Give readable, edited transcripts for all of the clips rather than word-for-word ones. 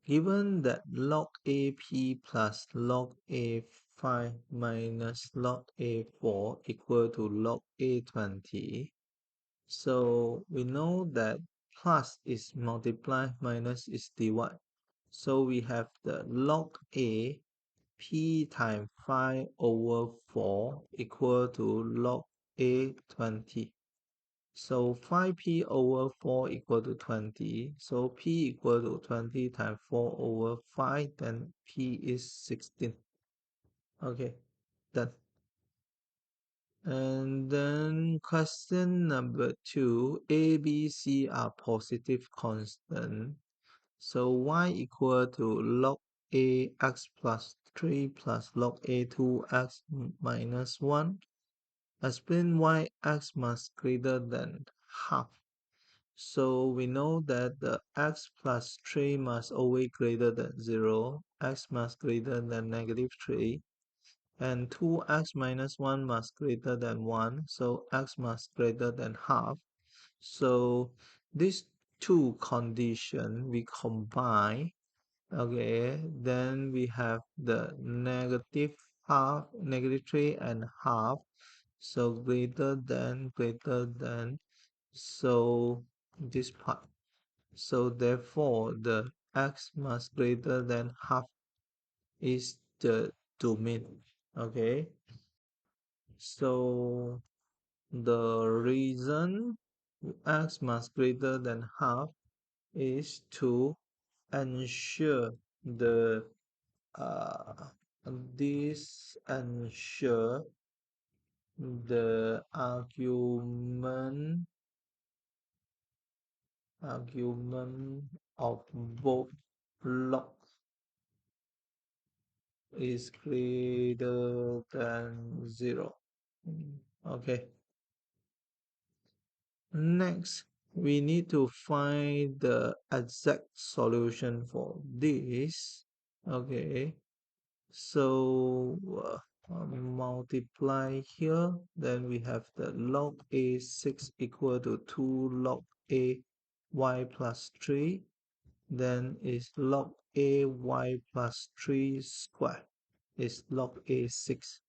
Given that log AP plus log A5 minus log A4 equal to log A20, so we know that plus is multiply, minus is divide. So we have the log A P times 5 over 4 equal to log A20. So 5p over 4 equal to 20. So p equal to 20 times 4 over 5, then p is 16. Okay, done. And then question number 2, A, B, C are positive constant. So y equal to log a x plus 3 plus log a 2x minus 1. Explain why x must greater than half. So we know that the x plus 3 must always greater than 0, x must greater than negative 3, and 2x minus 1 must greater than 1, so x must greater than half. So these two conditions we combine, okay, then we have the negative half, negative 3 and half, so greater than, so this part. So therefore, the x must greater than half is the domain. Okay. So the reason x must greater than half is to ensure the this ensure the argument of both logs is greater than 0. Okay. Next, we need to find the exact solution for this. Okay. So multiply here, then we have the log a6 equal to 2 log a y plus 3. Then is log a y plus 3 square is log a6.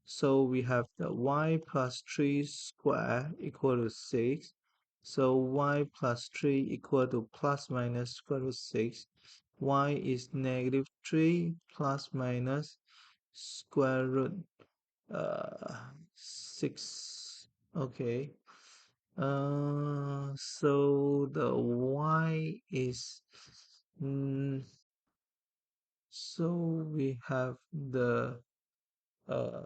So we have the y plus 3 square equal to 6. So y plus 3 equal to plus minus square root 6. Y is negative 3 plus minus square root 6. Okay. So the y is so we have the uh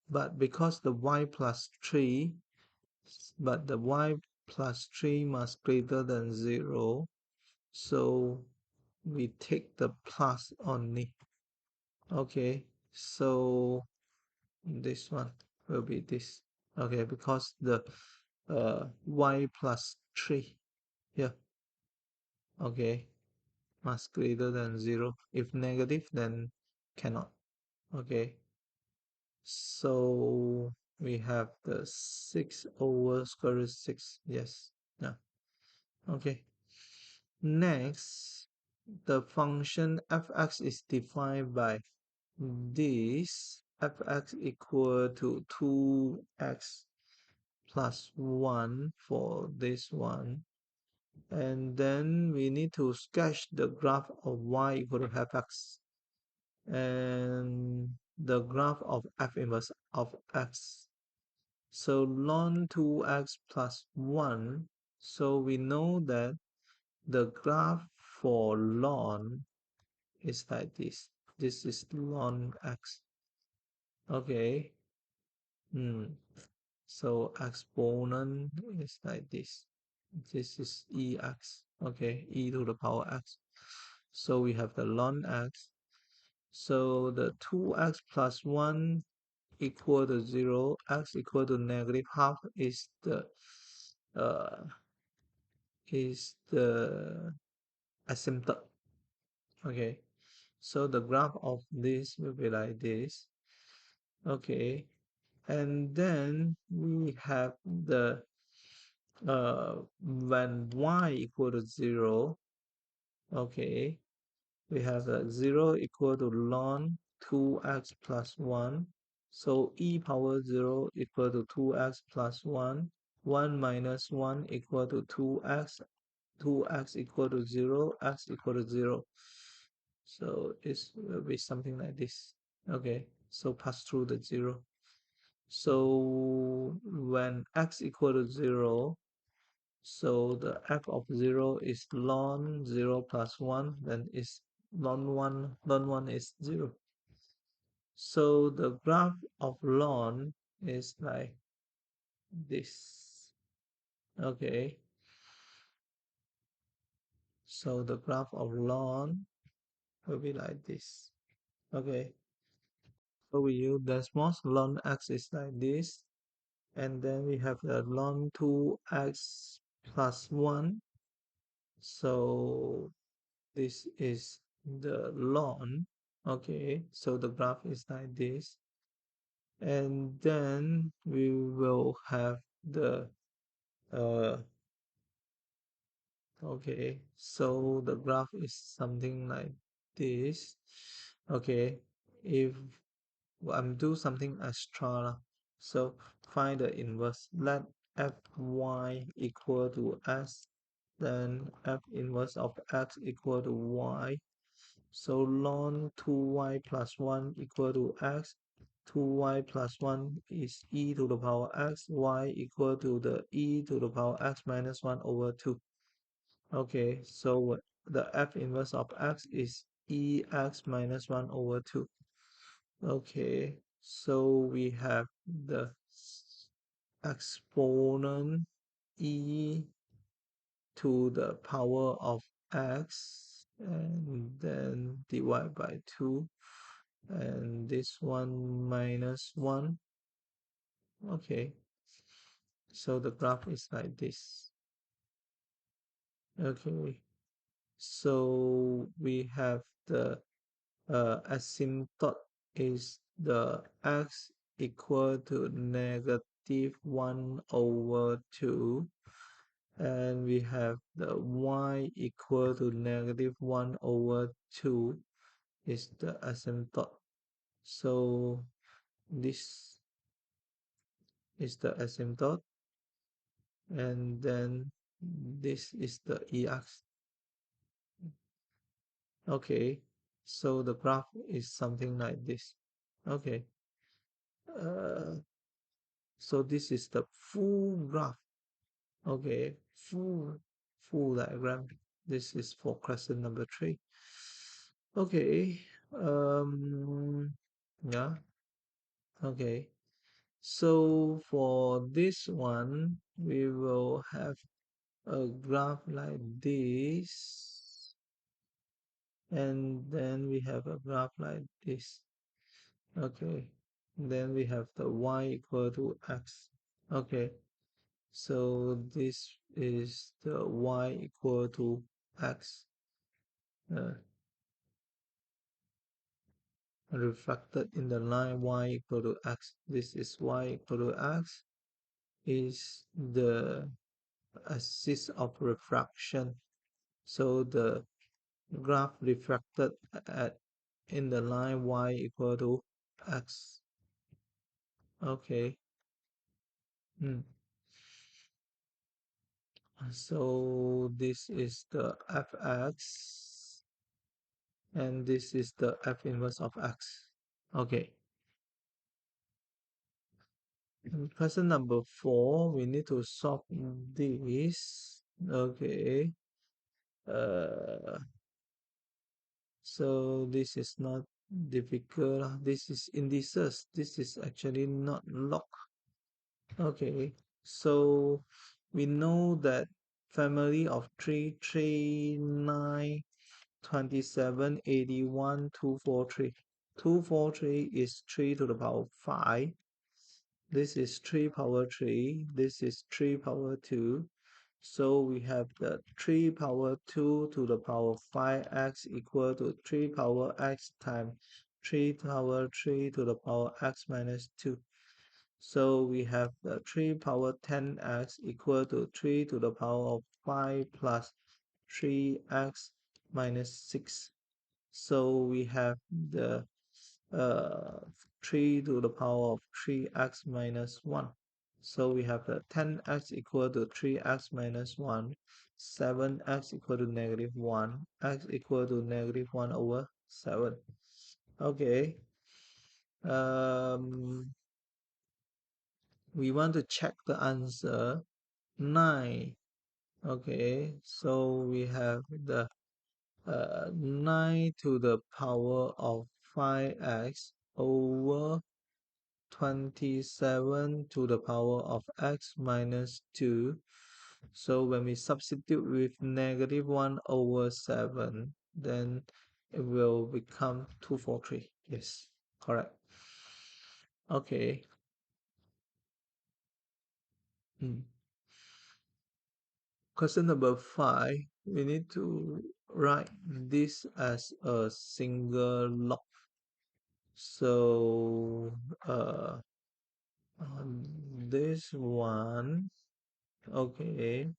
but because the y plus 3, but the y plus 3 must greater than 0, so we take the plus only. Okay, so this one will be this. Okay, because the y plus 3 here, okay, must greater than 0. If negative, then cannot. Okay, so we have the 6 over square root 6. Yes. Yeah. Okay. Next, the function fx is defined by this fx equal to 2x plus 1 for this one. And then we need to sketch the graph of y equal to fx and the graph of f inverse of x. So ln 2x plus 1. So we know that the graph for ln is like this. This is ln x. Okay. So exponent is like this. This is ex. Okay, e to the power x. So we have the ln x. So the 2x plus 1 equal to 0, x equal to negative half uh, is the asymptote. Okay, so the graph of this will be like this. Okay, and then we have the when y equal to 0. Okay, we have 0 equal to ln 2x plus 1. So e power 0 equal to 2x plus 1. 1 minus 1 equal to 2x. 2x equal to 0. X equal to 0. So it will be something like this. Okay, so pass through the 0. So when x equal to 0, so the f of 0 is ln 0 plus 1, then is ln 1 is 0. So the graph of ln is like this. Okay, so the graph of ln will be like this. Okay, so we use Desmos, ln x is like this, and then we have the ln 2x plus 1. So this is the ln. Okay, so the graph is like this, and then we will have the uh okay, so the graph is something like this. Okay, if I'm do something extra lah. So find the inverse. Let fy equal to s, then f inverse of x equal to y. So ln 2y plus 1 equal to x. 2y plus 1 is e to the power x. Y equal to the e to the power x minus 1 over 2. Okay, so the f inverse of x is ex minus 1 over 2. Okay, so we have the exponent e to the power of x, and then divide by 2, and this one minus 1. Okay, so the graph is like this. Okay, so we have the asymptote is the x equal to negative 1 over 2, and we have the y equal to negative 1 over 2 is the asymptote. So this is the asymptote, and then this is the ex. Okay, so the graph is something like this. Okay, uh, so this is the full graph. Okay, full diagram. This is for question number 3. Okay, yeah, okay. So for this one, we will have a graph like this, and then we have a graph like this. Okay, then we have the y equal to x. Okay, so this is the y equal to x uh, reflected in the line y equal to x. This is y equal to x is the axis of refraction. So the graph refracted at in the line y equal to x. Okay. Hmm. So this is the fx, and this is the f inverse of x. Okay. In question number 4, we need to solve this. Okay. Uh, so this is not difficult. This is indices. This is actually not log. Okay. So we know that family of 3, 3, 9, 27, 81, 243. 243 is 3 to the power 5. This is 3 power 3. This is 3 power 2. So we have the 3 power 2 to the power 5x equal to 3 power x times 3 power 3 to the power x minus 2. So we have the 3 power 10x equal to 3 to the power of 5 plus 3x minus 6. So we have the uh, 3 to the power of 3x minus 1. So we have the 10x equal to 3x minus 1, 7x equal to negative 1, x equal to negative 1 over 7. Okay. Um, we want to check the answer 9. Okay, so we have the 9 to the power of 5x over 27 to the power of x minus 2. So when we substitute with negative 1 over 7, then it will become 243. Yes, correct. Okay. Hmm. Question number 5, we need to write this as a single log. So this one, okay,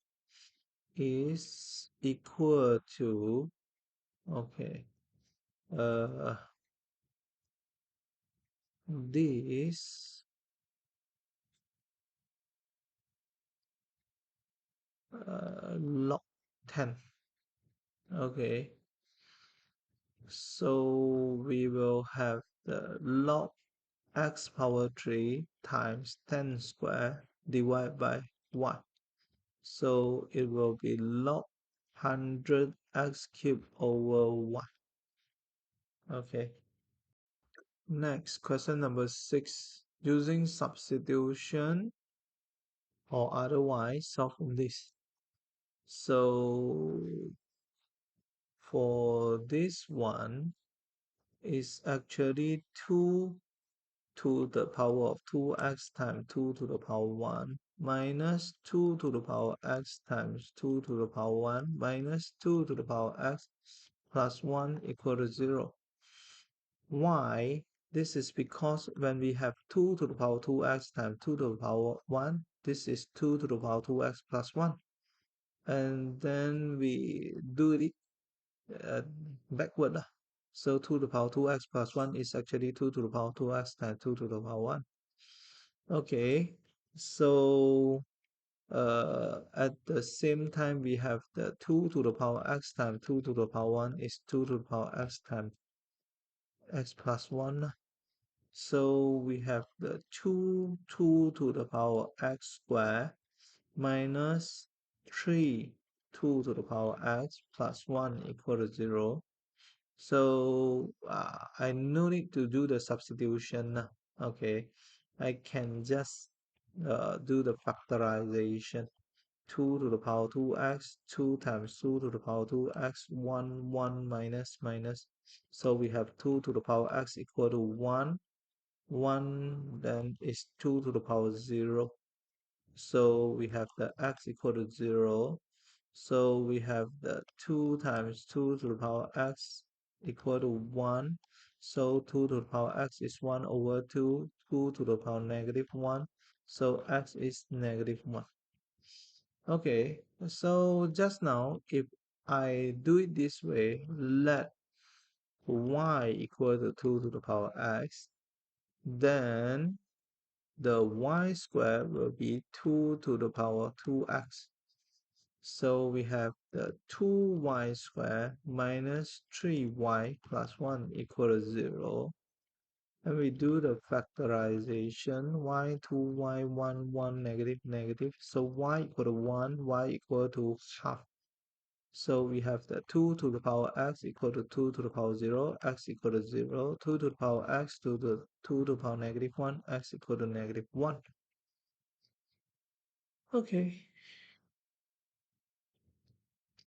is equal to, okay, uh, this log 10. Okay, so we will have the log x power 3 times 10 square divided by 1. So it will be log 100 x cubed over 1. Okay. Next, question number 6. Using substitution or otherwise solve this. So for this one is actually 2 to the power of 2x times 2 to the power 1 minus 2 to the power x times 2 to the power 1 minus 2 to the power x plus 1 equal to 0. Why? This is because when we have 2 to the power 2x times 2 to the power 1, this is 2 to the power 2x plus 1. And then we do it uh, backward. So 2 to the power 2x plus 1 is actually 2 to the power 2x times 2 to the power 1. Okay, so at the same time, we have the 2 to the power x times 2 to the power 1 is 2 to the power x times x plus 1. So we have the 2 to the power x squared minus 3 2 to the power x plus 1 equal to 0. So I no need to do the substitution. Okay, I can just do the factorization. 2 to the power 2x, 2 times 2 to the power 2x, 1, 1 minus minus. So we have 2 to the power x equal to 1, 1 then is 2 to the power 0. So we have the x equal to 0. So we have the 2 times 2 to the power x equal to 1. So 2 to the power x is 1 over 2, 2 to the power negative 1. So x is negative 1. Okay, so just now, if I do it this way, let y equal to 2 to the power x, then the y squared will be 2 to the power 2x. So we have the 2y squared minus 3y plus 1 equal to 0. And we do the factorization, y2, y1, 1, negative, negative. So y equal to 1, y equal to half. So we have the 2 to the power x equal to 2 to the power 0, x equal to 0, 2 to the power x to the 2 to the power negative 1, x equal to negative 1. Okay,